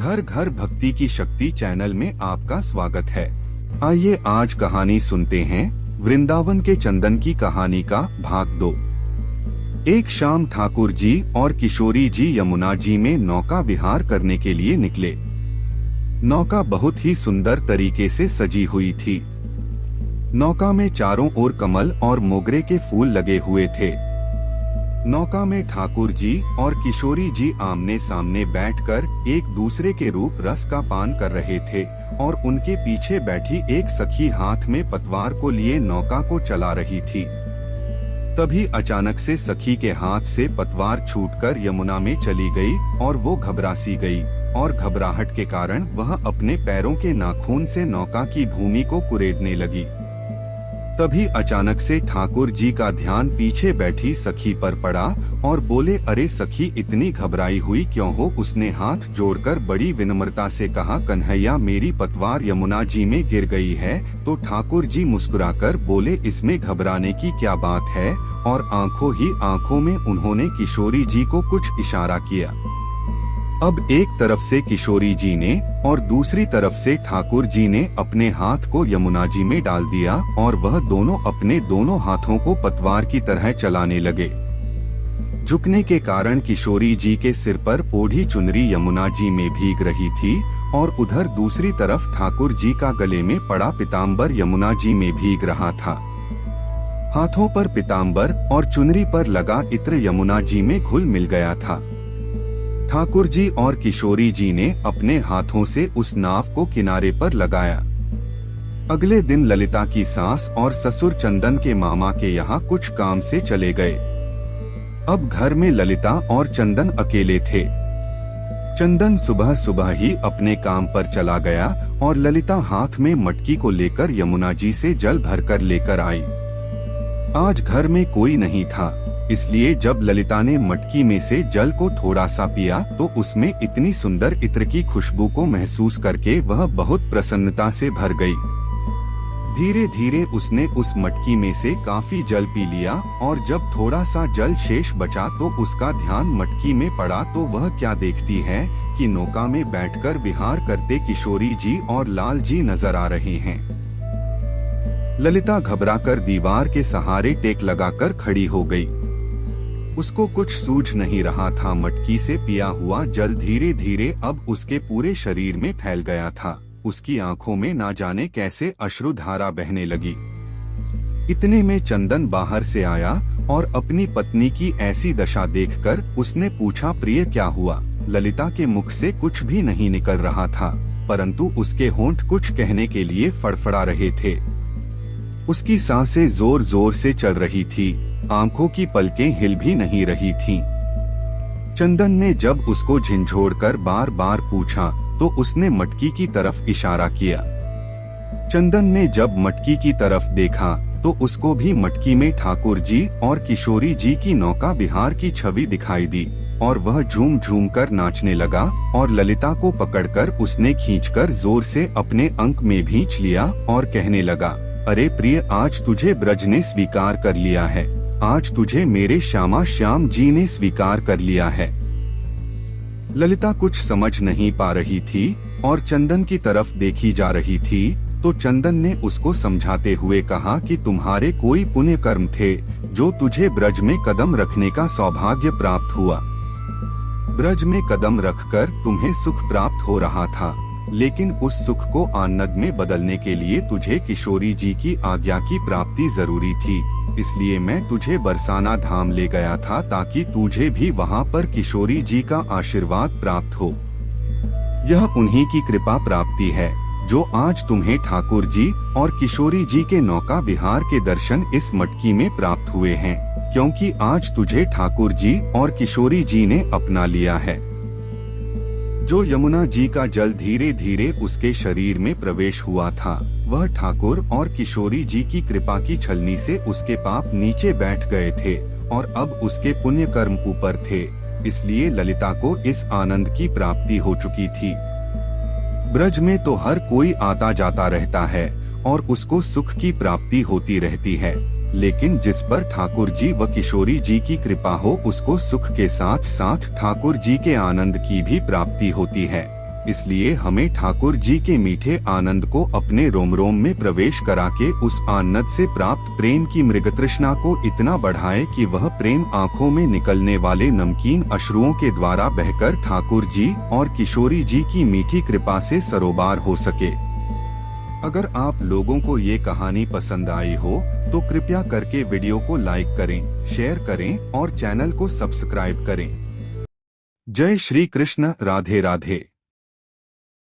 घर घर भक्ति की शक्ति चैनल में आपका स्वागत है। आइए आज कहानी सुनते हैं वृंदावन के चंदन की कहानी का भाग 2। एक शाम ठाकुर जी और किशोरी जी यमुना जी में नौका विहार करने के लिए निकले। नौका बहुत ही सुंदर तरीके से सजी हुई थी। नौका में चारों ओर कमल और मोगरे के फूल लगे हुए थे। नौका में ठाकुर जी और किशोरी जी आमने सामने बैठकर एक दूसरे के रूप रस का पान कर रहे थे और उनके पीछे बैठी एक सखी हाथ में पतवार को लिए नौका को चला रही थी। तभी अचानक से सखी के हाथ से पतवार छूटकर यमुना में चली गई और वो घबरा सी गई और घबराहट के कारण वह अपने पैरों के नाखून से नौका की भूमि को कुरेदने लगी। तभी अचानक से ठाकुर जी का ध्यान पीछे बैठी सखी पर पड़ा और बोले, अरे सखी इतनी घबराई हुई क्यों हो? उसने हाथ जोड़कर बड़ी विनम्रता से कहा, कन्हैया मेरी पतवार यमुना जी में गिर गई है। तो ठाकुर जी मुस्कुराकर बोले, इसमें घबराने की क्या बात है? और आंखों ही आंखों में उन्होंने किशोरी जी को कुछ इशारा किया। अब एक तरफ से किशोरी जी ने और दूसरी तरफ से ठाकुर जी ने अपने हाथ को यमुना जी में डाल दिया और वह दोनों अपने दोनों हाथों को पतवार की तरह चलाने लगे। झुकने के कारण किशोरी जी के सिर पर ओढ़ी चुनरी यमुना जी में भीग रही थी और उधर दूसरी तरफ ठाकुर जी का गले में पड़ा पीताम्बर यमुना जी में भीग रहा था। हाथों पर पीताम्बर और चुनरी पर लगा इत्र यमुना जी में घुल मिल गया था। ठाकुर जी और किशोरी जी ने अपने हाथों से उस नाव को किनारे पर लगाया। अगले दिन ललिता की सास और ससुर चंदन के मामा के यहाँ कुछ काम से चले गए। अब घर में ललिता और चंदन अकेले थे। चंदन सुबह सुबह ही अपने काम पर चला गया और ललिता हाथ में मटकी को लेकर यमुना जी से जल भरकर लेकर आई। आज घर में कोई नहीं था, इसलिए जब ललिता ने मटकी में से जल को थोड़ा सा पिया तो उसमें इतनी सुंदर इत्र की खुशबू को महसूस करके वह बहुत प्रसन्नता से भर गई। धीरे धीरे उसने उस मटकी में से काफी जल पी लिया और जब थोड़ा सा जल शेष बचा तो उसका ध्यान मटकी में पड़ा तो वह क्या देखती है कि नौका में बैठकर विहार करते किशोरी जी और लाल जी नजर आ रहे हैं। ललिता घबराकर दीवार के सहारे टेक लगाकर खड़ी हो गई। उसको कुछ सूझ नहीं रहा था। मटकी से पिया हुआ जल धीरे धीरे अब उसके पूरे शरीर में फैल गया था। उसकी आंखों में ना जाने कैसे अश्रुधारा बहने लगी। इतने में चंदन बाहर से आया और अपनी पत्नी की ऐसी दशा देखकर उसने पूछा, प्रिय क्या हुआ? ललिता के मुख से कुछ भी नहीं निकल रहा था, परंतु उसके होंठ कुछ कहने के लिए फड़फड़ा रहे थे। उसकी सांसें जोर जोर से चल रही थी, आंखों की पलकें हिल भी नहीं रही थीं। चंदन ने जब उसको झिंझोड़कर बार बार पूछा तो उसने मटकी की तरफ इशारा किया। चंदन ने जब मटकी की तरफ देखा तो उसको भी मटकी में ठाकुर जी और किशोरी जी की नौका विहार की छवि दिखाई दी और वह झूम झूम कर नाचने लगा और ललिता को पकड़कर उसने खींचकर जोर से अपने अंक में भींच लिया और कहने लगा, अरे प्रिय आज तुझे ब्रज ने स्वीकार कर लिया है, आज तुझे मेरे श्यामा श्याम जी ने स्वीकार कर लिया है। ललिता कुछ समझ नहीं पा रही थी और चंदन की तरफ देखी जा रही थी तो चंदन ने उसको समझाते हुए कहा कि तुम्हारे कोई पुण्य कर्म थे जो तुझे ब्रज में कदम रखने का सौभाग्य प्राप्त हुआ। ब्रज में कदम रखकर तुम्हें सुख प्राप्त हो रहा था, लेकिन उस सुख को आनंद में बदलने के लिए तुझे किशोरी जी की आज्ञा की प्राप्ति जरूरी थी। इसलिए मैं तुझे बरसाना धाम ले गया था ताकि तुझे भी वहाँ पर किशोरी जी का आशीर्वाद प्राप्त हो। यह उन्हीं की कृपा प्राप्ति है जो आज तुम्हें ठाकुर जी और किशोरी जी के नौका विहार के दर्शन इस मटकी में प्राप्त हुए हैं, क्योंकि आज तुझे ठाकुर जी और किशोरी जी ने अपना लिया है। जो यमुना जी का जल धीरे धीरे उसके शरीर में प्रवेश हुआ था वह ठाकुर और किशोरी जी की कृपा की छलनी से उसके पाप नीचे बैठ गए थे और अब उसके पुण्य कर्म ऊपर थे, इसलिए ललिता को इस आनंद की प्राप्ति हो चुकी थी। ब्रज में तो हर कोई आता जाता रहता है और उसको सुख की प्राप्ति होती रहती है, लेकिन जिस पर ठाकुर जी व किशोरी जी की कृपा हो उसको सुख के साथ साथ ठाकुर जी के आनंद की भी प्राप्ति होती है। इसलिए हमें ठाकुर जी के मीठे आनंद को अपने रोम रोम में प्रवेश करा के उस आनंद से प्राप्त प्रेम की मृगतृष्णा को इतना बढ़ाए कि वह प्रेम आँखों में निकलने वाले नमकीन अश्रुओं के द्वारा बहकर ठाकुर जी और किशोरी जी की मीठी कृपा से सरोबार हो सके। अगर आप लोगों को ये कहानी पसंद आई हो तो कृपया करके वीडियो को लाइक करें, शेयर करें और चैनल को सब्सक्राइब करें। जय श्री कृष्ण। राधे राधे।